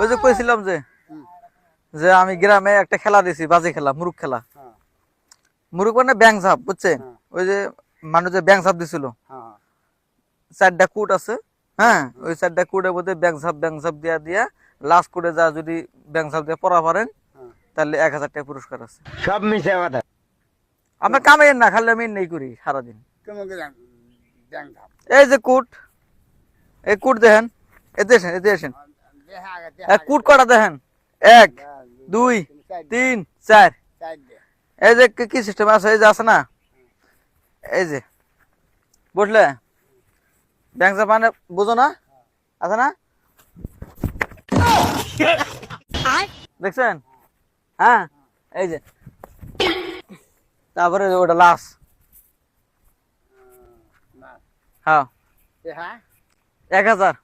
ওই যে কইছিলাম যে আমি গ্রামে একটা খেলা দিছি, বাজে খেলা, মুরুক খেলা। মুরুক মানে ব্যাং ঝাপ, বুঝছেন? ওই যে মানুষ যে ব্যাং ঝাপ দিছিল, 4টা কুট আছে, হ্যাঁ, ওই 4টা কুটের মধ্যে ব্যাং ঝাপ দিয়া দিয়া লাস্ট কুটে যা যদি ব্যাং ঝাপ দিয়ে পড়া পারেন তাহলে 1000 টাকা পুরস্কার আছে। সব মিশে কথা। আমরা কামাইয়ের না, খালি আমি নেই করি সারাদিন। এই যে কুট, এই কুট দেখেন, এতে আসেন, কুট কটা দেখেন, 1 2 3 4। এই যে কি সিস্টেম আছে, এই যে আছে না, এই যে বুঝলে ব্যাংক মানে বুঝো না, আছে না, দেখছেন? হ্যাঁ, এই যে তারপরে ওটা লাশ। হ্যাঁ, 1000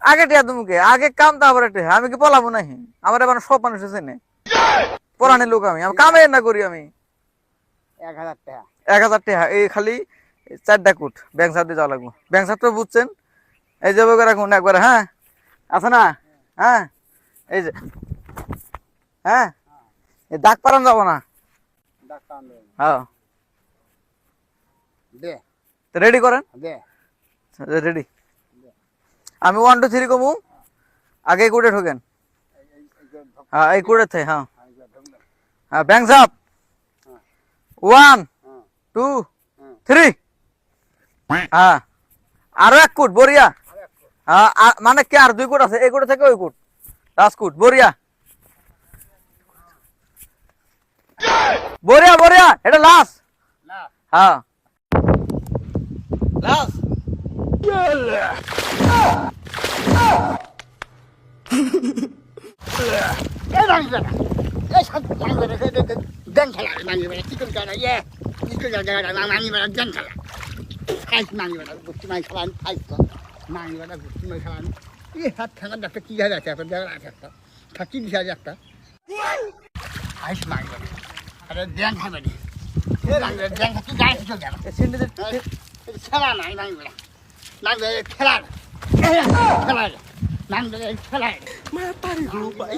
আগে টিয়া তুমি আগে কাম, তারপরে আমি কি পলাবো নাহি? আমার এবার সব মানুষ আছে না, পরানি লোক, আমি কামে না করি। আমি 1000 টাকা এই খালি 4টা কুট ব্যাংক সাপ দিয়ে যাওয়া লাগবো। ব্যাংক সাপ তো বুঝছেন, এই যে রাখুন একবার, হ্যাঁ, আছে না, হ্যাঁ, এই যে, হ্যাঁ, দাগ পারান যাবো না। হ্যাঁ, রেডি করেন, রেডি। আমি 1 2 3 কমু, আগে কুটে ঢোকেন। হ্যাঁ, এই কুটে থে, হ্যাঁ, হ্যাঁ, ব্যাংক সাপ 1 2 3। হ্যাঁ, আরো 1 কুট, বরিয়া। হ্যাঁ, মানে কি আর 2 কুট আছে, এই কুটে থেকে ওই কুট, লাস্ট কুট, বরিয়া বরিয়া বরিয়া, এটা লাস্ট। হ্যাঁ, last. Mata nih gue, Pak.